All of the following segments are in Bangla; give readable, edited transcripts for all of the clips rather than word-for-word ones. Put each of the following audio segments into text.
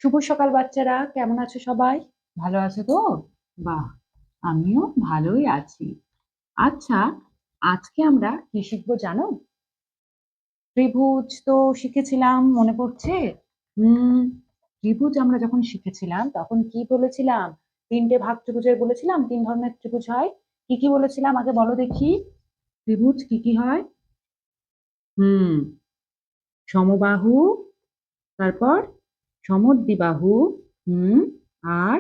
শুভ সকাল বাচ্চারা, কেমন আছো সবাই? ভালো আছো তো? বাহ! আমিও ভালোই আছি। আচ্ছা, আজকে আমরা কি শিখবো জানো? ত্রিভুজ তো শিখেছিলাম, মনে পড়ছে? হুম, ত্রিভুজ আমরা যখন শিখেছিলাম তখন কি বলেছিলাম? ৩ টে ভাগ ত্রিভুজের বলেছিলাম, ৩ ধরনের ত্রিভুজ হয়। কি কি বলেছিলাম আগে বলো দেখি? ত্রিভুজ কি কি হয়? হুম, সমবাহু, তারপর সমদ্বিবাহু, হুম, আর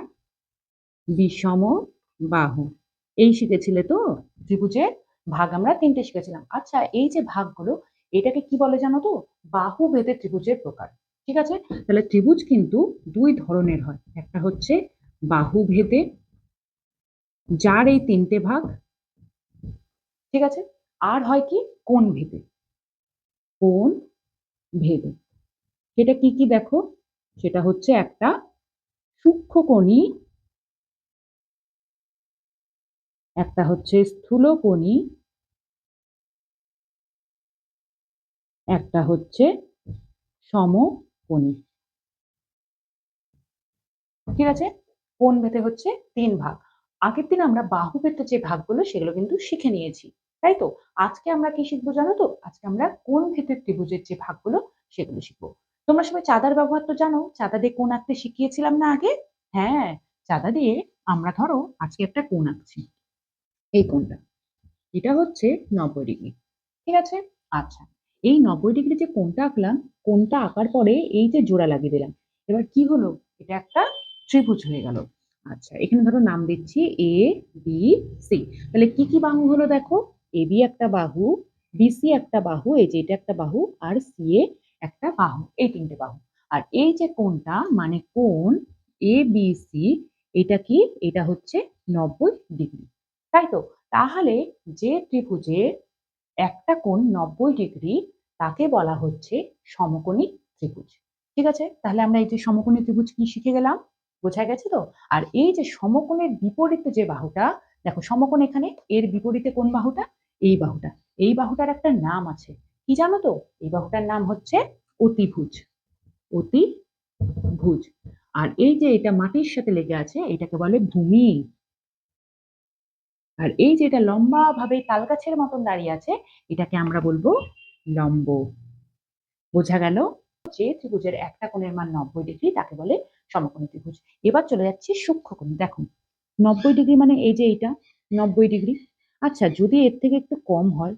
বিষমবাহু। এই শিখেছিলে তো? ত্রিভুজের ভাগ আমরা ৩ টে শিখেছিলাম। আচ্ছা, এই যে ভাগগুলো, এটাকে কি বলে জানো তো? বাহু ভেদে ত্রিভুজের প্রকার। ঠিক আছে? তাহলে ত্রিভুজ কিন্তু ২ ধরনের হয়। একটা হচ্ছে বাহু ভেদে, যার এই ৩ টে ভাগ। ঠিক আছে? আর হয় কি? কোণ ভেদে। কোণ ভেদে। সেটা কি কি দেখো? সেটা হচ্ছে একটা সূক্ষ্মকোণী, একটা হচ্ছে স্থূলকোণী, একটা হচ্ছে সমকোণী। ঠিক আছে? কোণ ভেদে হচ্ছে ৩ ভাগ। আগের দিন আমরা বাহু ভেদে যে ভাগগুলো সেগুলো কিন্তু শিখে নিয়েছি। তাই তো? আজকে আমরা কি শিখবো জানো তো? আজকে আমরা কোণ ভেদের ত্রিভুজের যে ভাগগুলো সেগুলো শিখবো। তোমরা সবাই চাঁদার ব্যবহার তো জানো? চাঁদা দিয়ে কোণ আঁকতে শিখিয়েছিলাম না আগে? হ্যাঁ, চাঁদা দিয়ে আমরা ধরো আজকে একটা কোণ আঁকছি। এই কোণটা। এটা হচ্ছে ৯০ ডিগ্রি। ঠিক আছে? আচ্ছা। এই ৯০ ডিগ্রি যে কোণটা আঁকলাম, কোণটা আঁকার পরে এই যে জোড়া লাগিয়ে দিলাম। এবার কি হলো? এটা একটা ত্রিভুজ হয়ে গেল। আচ্ছা, এখানে ধরো নাম দিচ্ছি এ, বি, সি। তাহলে কি কি বাহু হলো দেখো? এবি একটা বাহু, বিসি একটা বাহু, এই যে এটা একটা বাহু, আর সিএ একটা বাহু। এই ৩ টে বাহু। আর এই যে কোণটা মানে কোণ এবিসি, এটা কি? এটা হচ্ছে ৯০ ডিগ্রি। তাই তো? তাহলে যে ত্রিভুজের একটা কোণ ৯০ ডিগ্রি তাকে বলা হচ্ছে সমকোণী ত্রিভুজ। ঠিক আছে? তাহলে আমরা এই যে সমকোণী ত্রিভুজ কি শিখে গেলাম? বোঝা গেছে তো? আর এই যে সমকোণের বিপরীতে যে বাহুটা, দেখো সমকোণ এখানে, এর বিপরীতে কোন বাহুটা? এই বাহুটা। এই বাহুটার একটা নাম আছে। কি জানো তো? এই বাহুটার নাম হচ্ছে অতিভুজ। অতিভুজ। আর এই যে এটা মাটির সাথে লেগে আছে এটাকে বলে ভূমি। আর এই যে এটা লম্বা ভাবে তালগাছের মতন দাঁড়িয়ে আছে এটাকে আমরা বলবো লম্ব। বোঝা গেল? যে ত্রিভুজের একটা কোণের মান ৯০ ডিগ্রি তাকে বলে সমকোণী ত্রিভুজ। এবার চলে যাচ্ছি সূক্ষ্মকোণ। দেখো ৯০ ডিগ্রি মানে এই যে এটা ৯০ ডিগ্রি। আচ্ছা, যদি এর থেকে একটু কম হয়,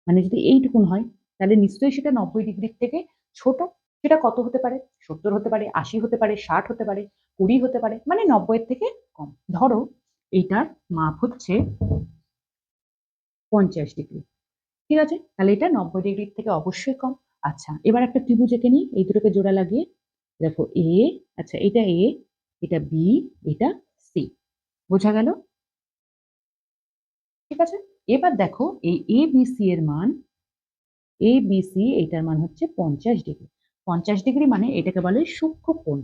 মানে যদি এইটুকুন হয়, তাহলে নিশ্চয়ই সেটা ৯০ ডিগ্রির থেকে ছোট। সেটা কত হতে পারে? ৭০ হতে পারে, ৮০ হতে পারে, ৬০ হতে পারে, ২০ হতে পারে, মানে ৯০ এর থেকে কম। ধরো এইটার মাপ হচ্ছে ৫০ ডিগ্রি। ঠিক আছে? তাহলে এটা ৯০ ডিগ্রির থেকে অবশ্যই কম। আচ্ছা, এবার একটা ত্রিভুজ এঁকে নিই এই দুটোকে জোড়া লাগিয়ে। দেখো এ, আচ্ছা এটা এ, এটা বি, এটা সি। বোঝা গেল? ঠিক আছে? এবার দেখো এই এ বি সি এর মান, এ বি সি এটার মান হচ্ছে ৫০ ডিগ্রি। ৫০ ডিগ্রি মানে এটাকে বলে সূক্ষ্ম কোণ।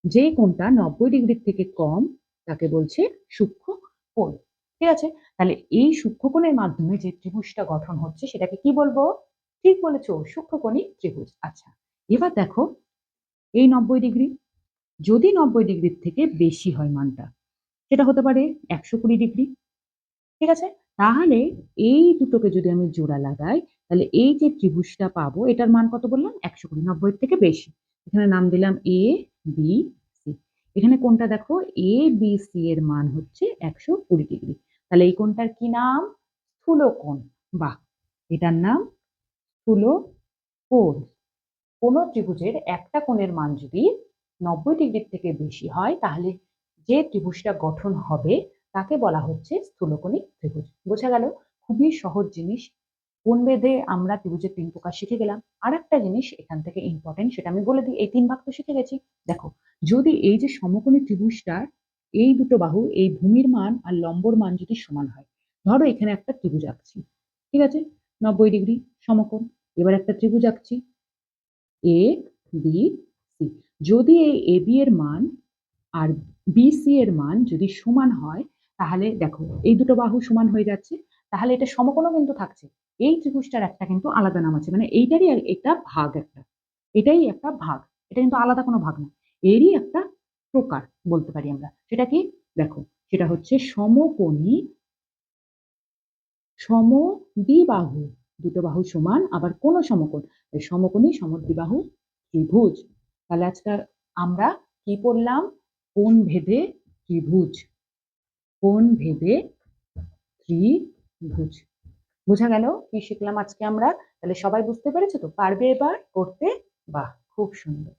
যে কোণটা ৯০ ডিগ্রির থেকে কম তাকে বলছে সূক্ষ্ম কোণ। ঠিক আছে? তাহলে এই সূক্ষ্মকোণের মাধ্যমে যে ত্রিভুজটা গঠন হচ্ছে সেটাকে কি বলবো? ঠিক বলেছো, সূক্ষ্মকোণী ত্রিভুজ। আচ্ছা, এবার দেখো এই ৯০ ডিগ্রি, যদি ৯০ ডিগ্রির থেকে বেশি হয় মানটা, সেটা হতে পারে ১২০ ডিগ্রি। ঠিক আছে? তাহলে এই দুটোকে যদি আমি জোড়া লাগাই, তাহলে এই যে ত্রিভুজটা পাবো এটার মান কত বললাম? ১২০, ৯০ এর থেকে বেশি। এখানে নাম দিলাম এ, বি, সি। এখানে কোণটা দেখো এ, বি, সি এর মান হচ্ছে ১২০ ডিগ্রি। তাহলে এই কোণটার কি নাম? স্থূলকোণ। বাহ! এটার নাম স্থূলকোণ। কোন ত্রিভুজের একটা কোণের মান যদি ৯০ ডিগ্রির থেকে বেশি হয় তাহলে যে ত্রিভুজটা গঠন হবে তাকে বলা হচ্ছে স্থূলকোণী ত্রিভুজ। বোঝা গেল? খুবই সহজ জিনিস। কোণ বেঁধে আমরা ত্রিভুজের ৩ প্রকার শিখে গেলাম। আর একটা জিনিস এখান থেকে ইম্পর্টেন্ট সেটা আমি বলে দিই। এই ৩ ভাগ তো শিখে গেছি। দেখো, যদি এই যে সমকোণী ত্রিভুজটার এই দুটো বাহু, এই ভূমির মান আর লম্বর মান যদি সমান হয়, ধরো এখানে একটা ত্রিভুজ আঁকছি। ঠিক আছে? ৯০ ডিগ্রি সমকোণ। এবার একটা ত্রিভুজ আঁকছি এ, বি, সি। যদি এই এবি এর মান আর বিসি এর মান যদি সমান হয়, তাহলে দেখো এই দুটো বাহু সমান হয়ে যাচ্ছে। তাহলে এটা সমকোণও কিন্তু থাকছে। এই ত্রিভুজটার একটা কিন্তু আলাদা নাম আছে। মানে এইটারই একটা ভাগ একটা। এটাই একটা ভাগ। এটা কিন্তু আলাদা কোনো ভাগ না, এরই একটা প্রকার বলতে পারি আমরা। সেটা কি? দেখো, সেটা হচ্ছে সমকোণী সমদ্বিবাহু, দুটো বাহু সমান আবার কোন সমকোণ, এই সমকোণী সমদ্বিবাহু ত্রিভুজ। তাহলে আজকে আমরা কি পড়লাম? কোণ ভেদে ত্রিভুজ, কোণ ভেদে ত্রিভুজ। বোঝা গেল কি শিখলাম আজকে আমরা? তাহলে সবাই বুঝতে পেরেছো তো? পারবে এবার করতে? বাহ, খুব সুন্দর।